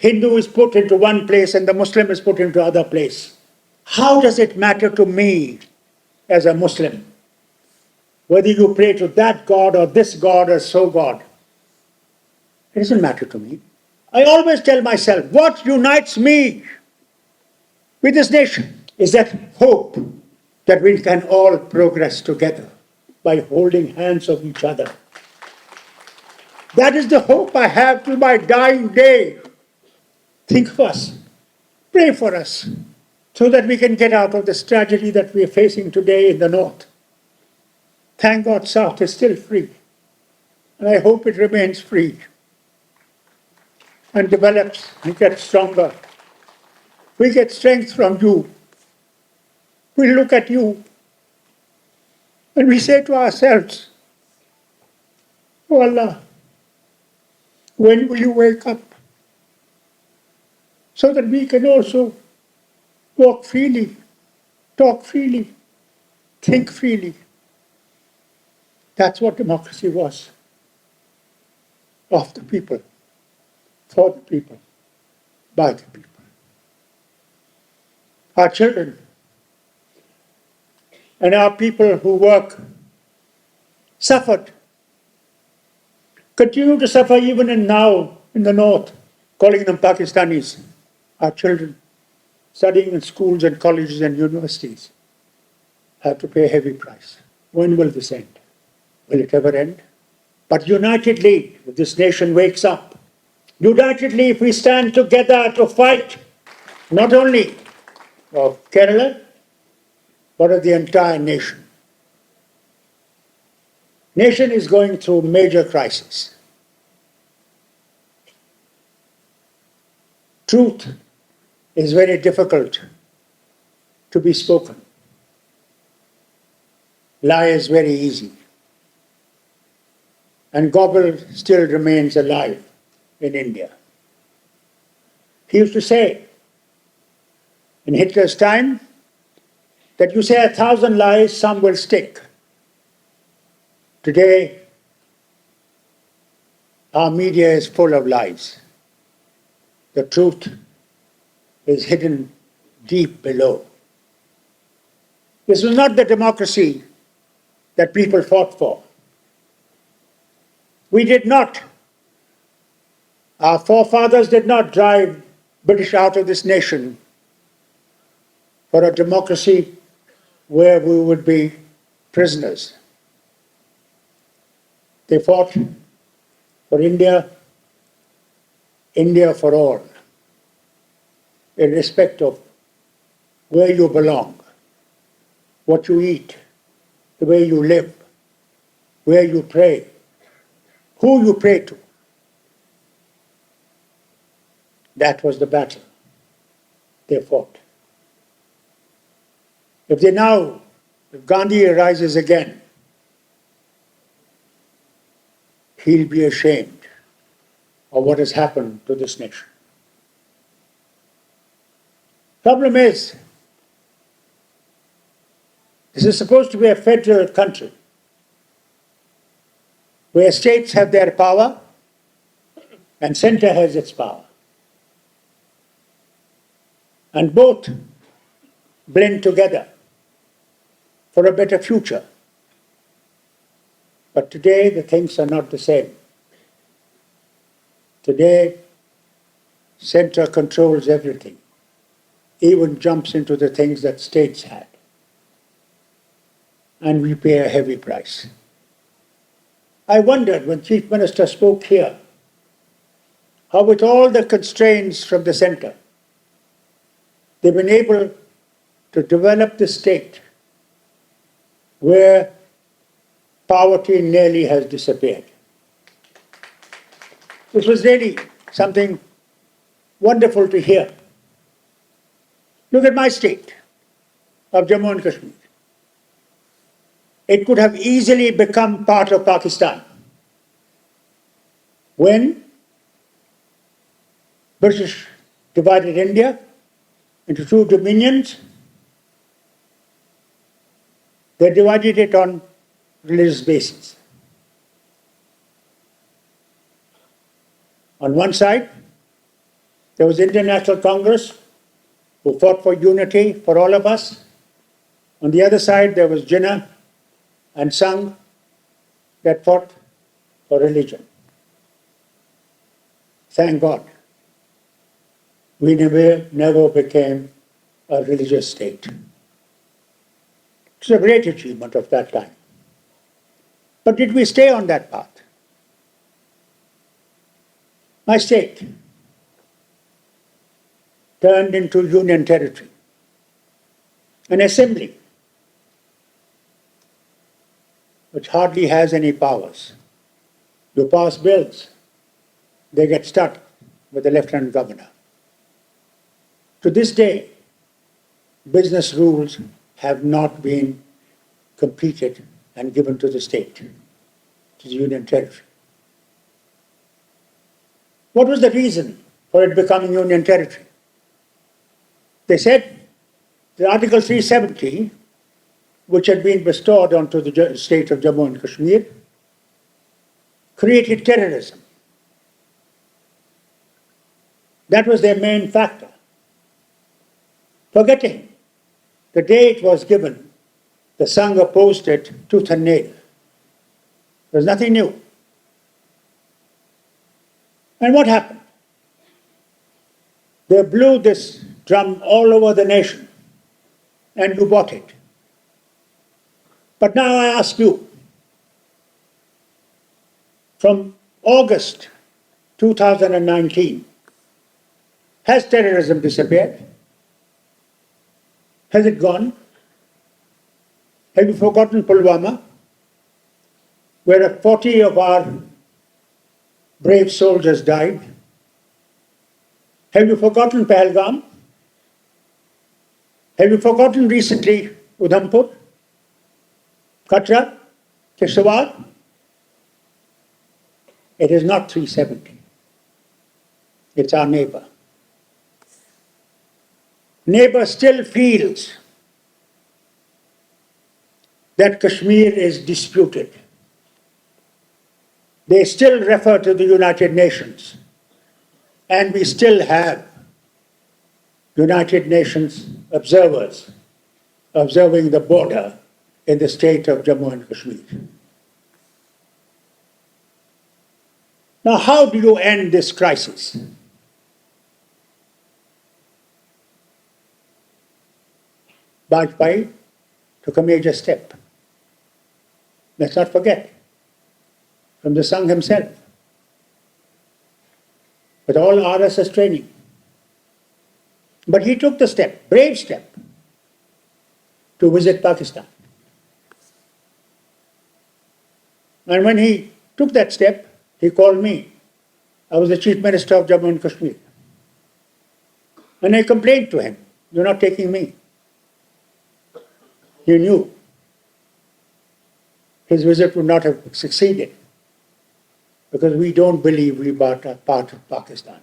Hindu is put into one place and the Muslim is put into other place. How does it matter to me as a Muslim whether you pray to that God or this God or so God? It doesn't matter to me. I always tell myself, what unites me with this nation is that hope that we can all progress together by holding hands of each other. That is the hope I have till my dying day. Think of us, pray for us, so that we can get out of this tragedy that we are facing today in the North. Thank God South is still free, and I hope it remains free and develops and gets stronger. We get strength from you. We look at you and we say to ourselves, oh Allah, when will you wake up? So that we can also walk freely, talk freely, think freely. That's what democracy was. Of the people, for the people, by the people. Our children and our people who work suffered, continue to suffer even now in the North, calling them Pakistanis. Our children studying in schools and colleges and universities have to pay a heavy price. When will this end? Will it ever end? But unitedly, if this nation wakes up, unitedly if we stand together to fight, not only of Kerala, but of the entire nation. Nation is going through major crisis. Truth is very difficult to be spoken. Lie is very easy. And Gobble still remains alive in India. He used to say, in Hitler's time, that you say 1,000 lies, some will stick. Today, our media is full of lies. The truth is hidden deep below. This was not the democracy that people fought for. We did not. Our forefathers did not drive British out of this nation for a democracy where we would be prisoners. They fought for India, India for all, irrespective of where you belong, what you eat, the way you live, where you pray, who you pray to. That was the battle they fought. If Gandhi arises again, he'll be ashamed of what has happened to this nation. Problem is, this is supposed to be a federal country where states have their power and center has its power. And both blend together for a better future. But today the things are not the same. Today, center controls everything, even jumps into the things that states had. And we pay a heavy price. I wondered when Chief Minister spoke here, how with all the constraints from the center, they've been able to develop the state where poverty nearly has disappeared. This was really something wonderful to hear. Look at my state of Jammu and Kashmir. It could have easily become part of Pakistan when British divided India into two dominions. They divided it on religious basis. On one side, There was Indian National Congress, who fought for unity for all of us. On the other side, there was Jinnah and Sangh that fought for religion. Thank God, we never became a religious state. It's a great achievement of that time. But did we stay on that path? My state turned into union territory, an assembly which hardly has any powers. You pass bills, they get stuck with the lieutenant governor. To this day, business rules have not been completed and given to the state, to the union territory. What was the reason for it becoming union territory? They said the Article 370, which had been bestowed onto the state of Jammu and Kashmir, created terrorism. That was their main factor. Forgetting the day it was given, the Sangh opposed it tooth and nail. There's nothing new. And what happened? They blew this drum all over the nation, and you bought it. But now I ask you, from August 2019, has terrorism disappeared? Has it gone? Have you forgotten Pulwama, where 40 of our brave soldiers died? Have you forgotten Pahalgam? Have you forgotten recently Udhampur, Katra, Kishtwar? It is not 370. It's our neighbor. Neighbor still feels that Kashmir is disputed. They still refer to the United Nations, and we still have United Nations observers observing the border in the state of Jammu and Kashmir. Now, how do you end this crisis? Bajpayee took a major step. Let's not forget, from the Sangh himself, with all RSS training. But he took the step, brave step, to visit Pakistan. And when he took that step, he called me. I was the Chief Minister of Jammu and Kashmir. And I complained to him, "You're not taking me." He knew his visit would not have succeeded because we don't believe we are part of Pakistan.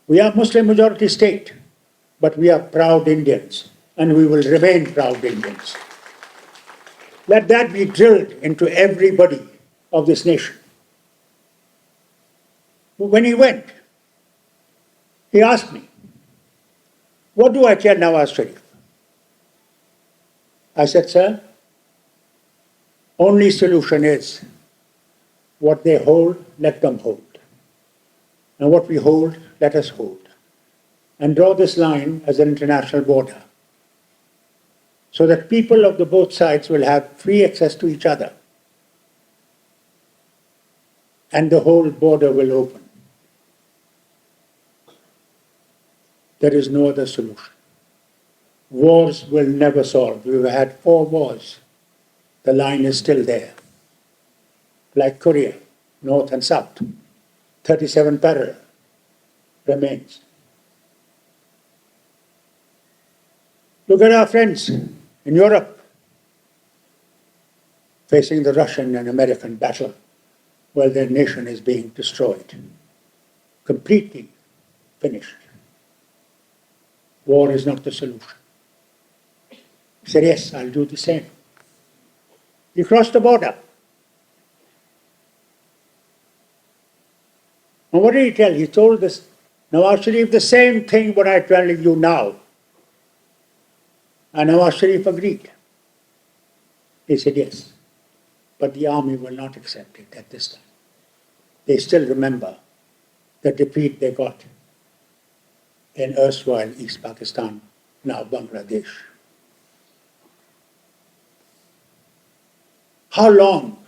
We are Muslim majority state, but we are proud Indians, and we will remain proud Indians. Let that be drilled into everybody of this nation. When he went, he asked me, "What do I tell Nawaz Sharif?" I said, "Sir, only solution is what they hold, let them hold. And what we hold, let us hold. And draw this line as an international border so that people of the both sides will have free access to each other. And the whole border will open. There is no other solution. Wars will never solve. We've had 4 wars. The line is still there. Like Korea, North and South. 37 parallel remains. Look at our friends in Europe facing the Russian and American battle while their nation is being destroyed. Completely finished. War is not the solution. He said, "Yes, I'll do the same." He crossed the border. And what did he tell? He told this Nawaz Sharif, the same thing what I'm telling you now. And Nawaz Sharif agreed. He said yes. But the army will not accept it at this time. They still remember the defeat they got in erstwhile East Pakistan, now Bangladesh. How long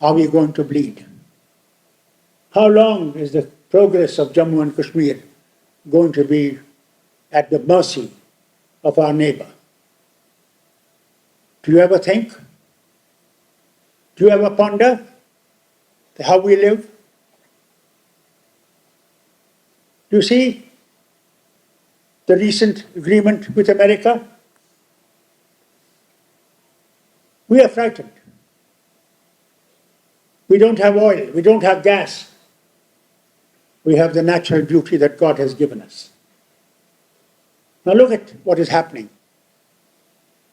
are we going to bleed? How long is the progress of Jammu and Kashmir going to be at the mercy of our neighbor? Do you ever think? Do you ever ponder how we live? Do you see the recent agreement with America? We are frightened. We don't have oil, we don't have gas. We have the natural beauty that God has given us. Now look at what is happening.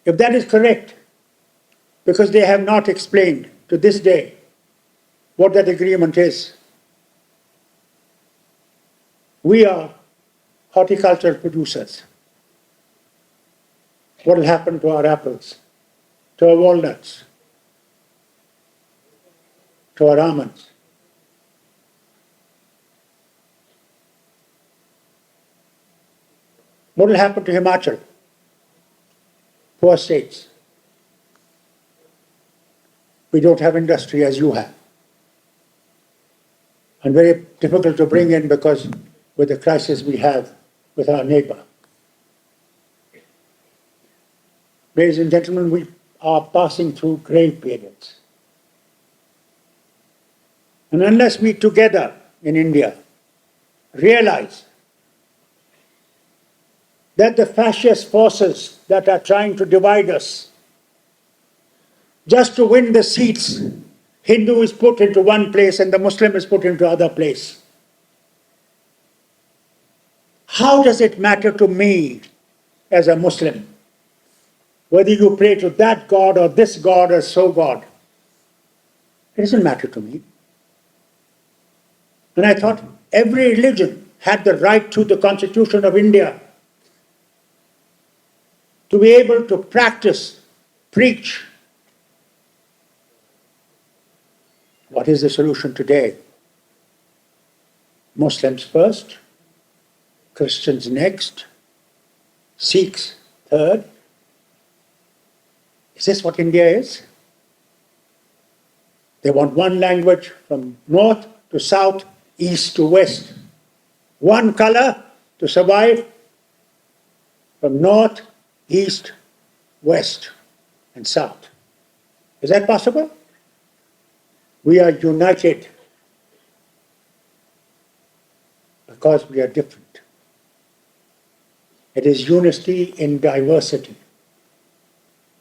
If that is correct, because they have not explained to this day what that agreement is, we are horticultural producers. What will happen to our apples, to our walnuts, to our almonds? What will happen to Himachal, poor states? We don't have industry as you have. And very difficult to bring in because with the crisis we have with our neighbor. Ladies and gentlemen, we are passing through grave periods. And unless we together in India realize that the fascist forces that are trying to divide us just to win the seats, Hindu is put into one place and the Muslim is put into other place. How does it matter to me as a Muslim whether you pray to that God or this God or so God? It doesn't matter to me. And I thought every religion had the right to the Constitution of India to be able to practice, preach. What is the solution today? Muslims first, Christians next, Sikhs third. Is this what India is? They want one language from north to south, east to west. One color to survive from north, east, west, and south. Is that possible? We are united because we are different. It is unity in diversity.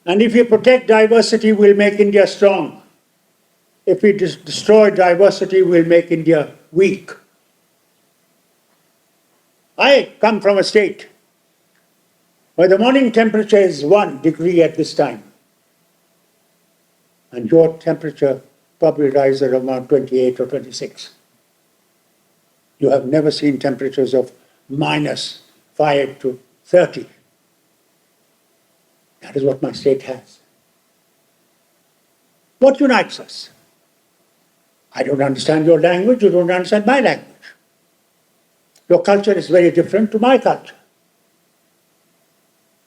And if we protect diversity, we'll make India strong. If we destroy diversity, we'll make India weak. I come from a state where the morning temperature is 1 degree at this time. And your temperature probably rises around 28 or 26. You have never seen temperatures of -5 to 30. That is what my state has. What unites us? I don't understand your language, you don't understand my language. Your culture is very different to my culture.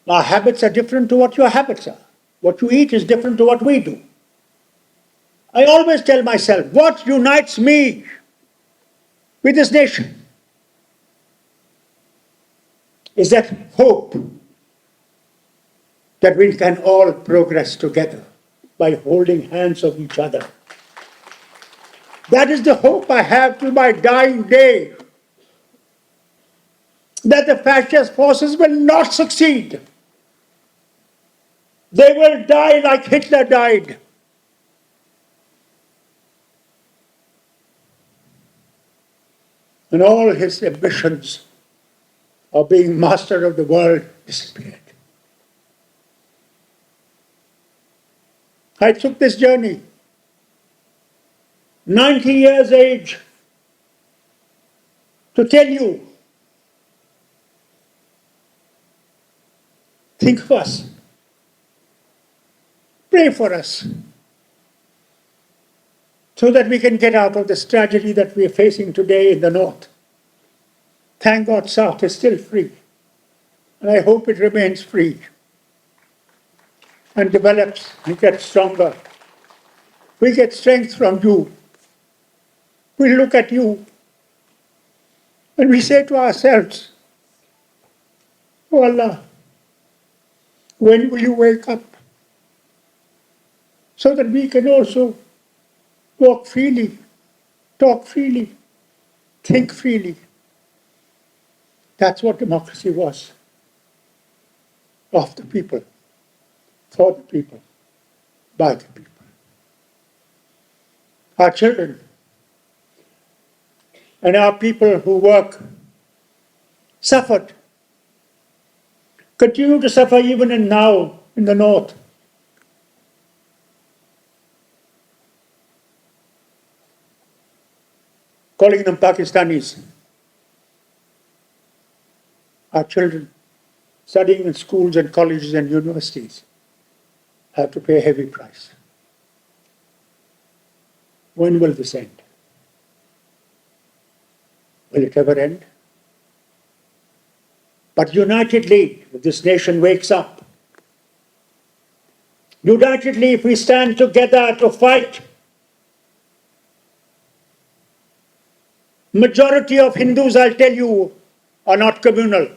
Our habits are different to what your habits are. What you eat is different to what we do. I always tell myself, what unites me with this nation is that hope that we can all progress together by holding hands of each other. That is the hope I have till my dying day, that the fascist forces will not succeed. They will die like Hitler died. And all his ambitions of being master of the world disappeared. I took this journey, 90 years age, to tell you Think of us. Pray for us so that we can get out of this tragedy that we are facing today in the north. Thank God South is still free, and I hope it remains free and develops and gets stronger. We get strength from you. We look at you and we say to ourselves, oh Allah, when will you wake up so that we can also walk freely, talk freely, think freely? That's what democracy was. Of the people, for the people, by the people. Our children and our people who work suffered, continue to suffer even now in the north. Calling them Pakistanis. Our children studying in schools and colleges and universities have to pay a heavy price. When will this end? Will it ever end? But unitedly, if this nation wakes up, unitedly, if we stand together to fight, majority of Hindus, I'll tell you, are not communal.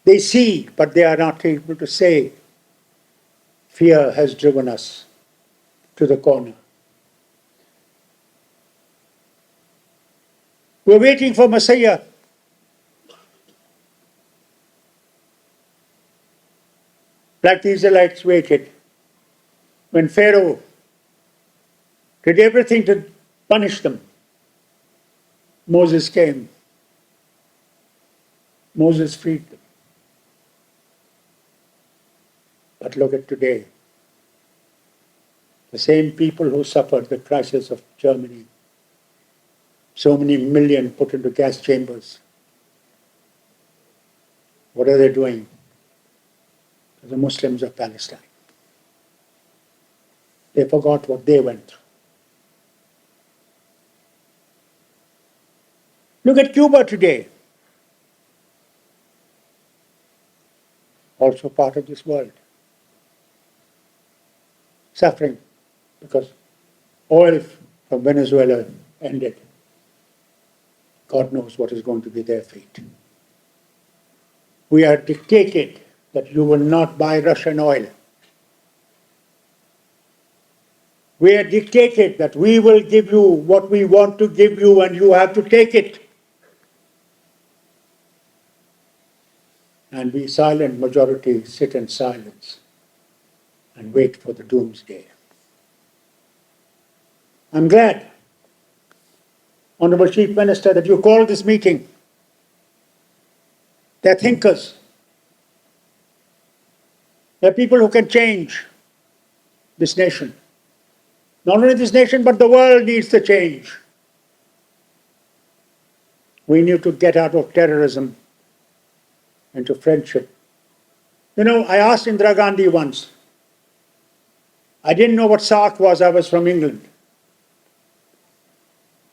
They see, but they are not able to say. Fear has driven us to the corner. We're waiting for Messiah. Like the Israelites waited. When Pharaoh did everything to punish them, Moses came. Moses freed them. But look at today. The same people who suffered the crisis of Germany, so many million put into gas chambers. What are they doing to the Muslims of Palestine? They forgot what they went through. Look at Cuba today. Also part of this world. Suffering because oil from Venezuela ended. God knows what is going to be their fate. We are dictated that you will not buy Russian oil. We are dictated that we will give you what we want to give you and you have to take it. And we silent majority sit in silence and wait for the doomsday. I'm glad, Honorable Chief Minister, that you called this meeting. They're thinkers. They're people who can change this nation. Not only this nation, but the world needs the change. We need to get out of terrorism into friendship. You know, I asked Indira Gandhi once. I didn't know what SARC was. I was from England.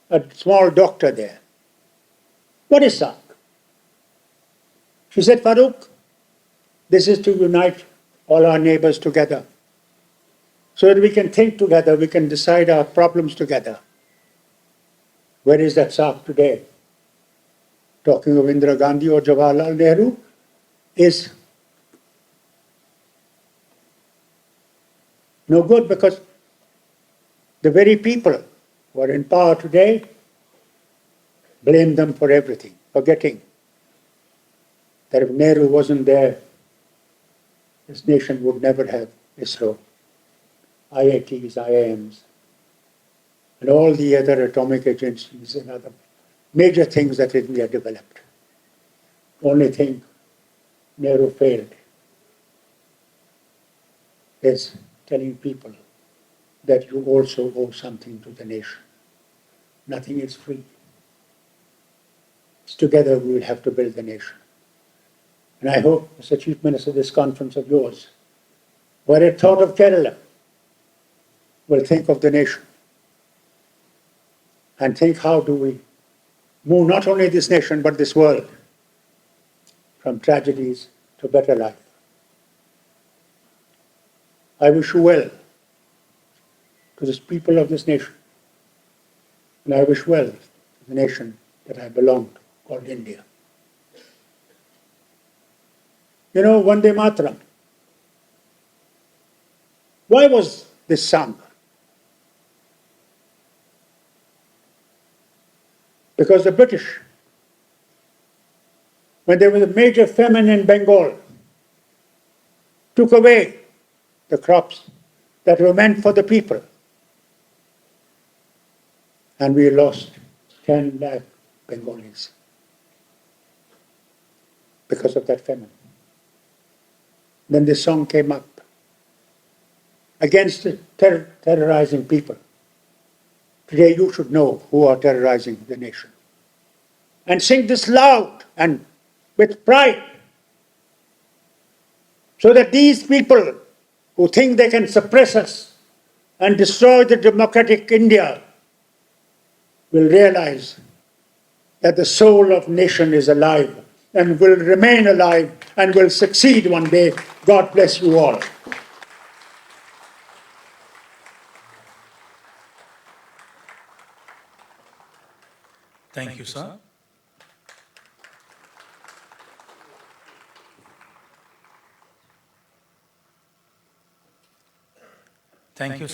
A small doctor there. What is SARC? She said, Farooq, this is to unite all our neighbors together so that we can think together, we can decide our problems together. Where is that SARC today? Talking of Indira Gandhi or Jawaharlal Nehru is no good because the very people who are in power today blame them for everything, forgetting that if Nehru wasn't there, this nation would never have ISRO, IITs, IIMs, and all the other atomic agencies and other major things that India developed. Only thing Nehru failed is telling people that you also owe something to the nation. Nothing is free. Together we will have to build the nation. And I hope, Mr. Chief Minister, this conference of yours, where it thought of Kerala, will think of the nation and think how do we move not only this nation but this world from tragedies to better life. I wish you well to the people of this nation, and I wish well to the nation that I belong to, called India. You know, Vande Mataram. Why was this sung? Because the British, when there was a major famine in Bengal, took away the crops that were meant for the people. And we lost 10 lakh Bengalis because of that famine. Then this song came up against the terrorizing people. Today you should know who are terrorizing the nation. And sing this loud and with pride, so that these people who think they can suppress us and destroy the democratic India will realize that the soul of nation is alive and will remain alive and will succeed one day. God bless you all. Thank you, sir. Thank you, sir.